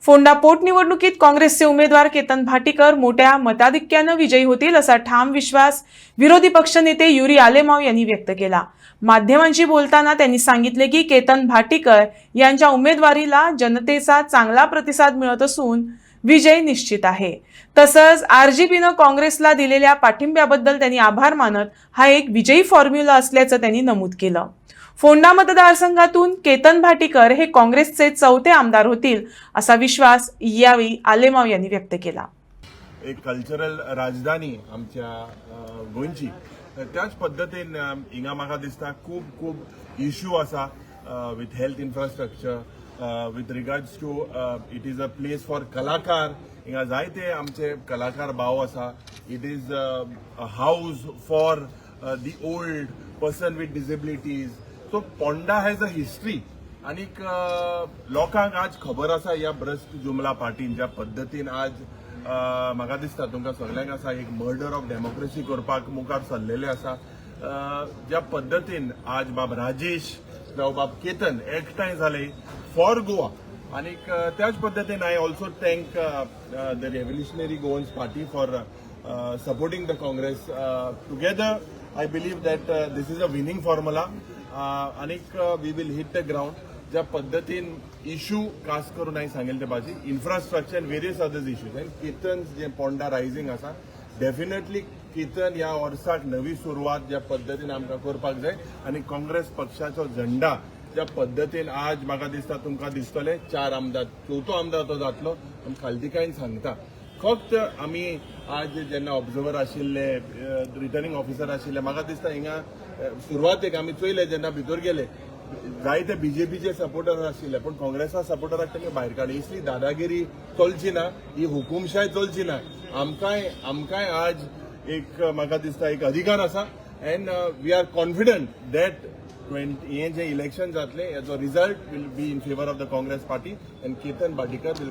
फोंडा पोटनिवडणुकीत काँग्रेसचे उमेदवार केतन भाटीकर मोठ्या मताधिक्याने विजयी होतील असा ठाम विश्वास विरोधी पक्षनेते युरी आलेमाव यांनी व्यक्त केला। माध्यमांशी बोलताना त्यांनी सांगितले की केतन भाटीकर यांच्या उमेदवारीला जनतेचा चांगला प्रतिसाद मिळत असून विजय निश्चित आहे। तसंच आरजीपीने काँग्रेसला दिलेल्या पाठिंब्याबद्दल त्यांनी आभार मानत हा एक विजयी फॉर्म्युला असल्याचं त्यांनी नमूद केलं। फोंडा मतदारसंघातून केतन भाटीकर हे काँग्रेसचे चौथे आमदार होतील असा विश्वास यावेळी आलेमाव यांनी व्यक्त केला। एक कल्चरल राजधानी आमच्या गोंयची त्याच पद्धतीन हिंगा म्हाका दिसता खूब इश्यू आसा with health infrastructure with regards to it is a place for कलाकार। हिंगा जायते आमचे कलाकार भाव आसा। It is a house for the old person with disabilities. So Ponda has a history आनीक लोकांक आज खबर आसा ह्या भ्रष्ट जुमला पार्टीन ज्या पद्दतीन आज म्हाका दिसता तुमकां सगळ्यांक आसा एक मर्डर ऑफ डेमोक्रेसी करपाक मुखार सरलेले आसा। ज्या पद्दतीन आज बाब राजेश जावं बाब केतन एकठांय जाले फॉर गोवा आनीक त्याच पद्दतीन I also thank the revolutionary Goans party for supporting the Congress together. I believe that this is a winning formula. आनीक we will hit the ground ज्या पद्दतीन इश्यू खास करून हांवें सांगिल्ले ते भाजी इन्फ्रास्ट्रक्चर वेरियस अदर्स इश्यूज आनी कितन जे पोंडा रायझींग आसा डेफिनेटली कितन ह्या वर्साक नवी सुरवात ज्या पद्दतीन आमकां करपाक जाय आनी काँग्रेस पक्षाचो झेंडा ज्या पद्दतीन आज म्हाका दिसता तुमकां दिसतले 4 आमदार चवथो आमदार तो जातलो आनी खालतिकायन सांगता फक्त आमी आज जेन्ना ऑब्झर्वर आशिल्ले रिटर्निंग ऑफिसर आशिल्ले म्हाका दिसता हिंगा सुरवातेक आमी चोयले जेन्ना भितर गेले जायते बीजेपीचे सपोर्टर आशिल्ले पण काँग्रेसा सपोर्टराक तेमी भायर काडले। इसली दादागिरी चलची ना, ही हुकुमशाय चलची ना। आमकांय आज एक म्हाका दिसता एक अधिकार आसा and we are confident that हे जे इलेक्शन जातले हेजो result will be in favour of the Congress party and Ketan Bhatikar will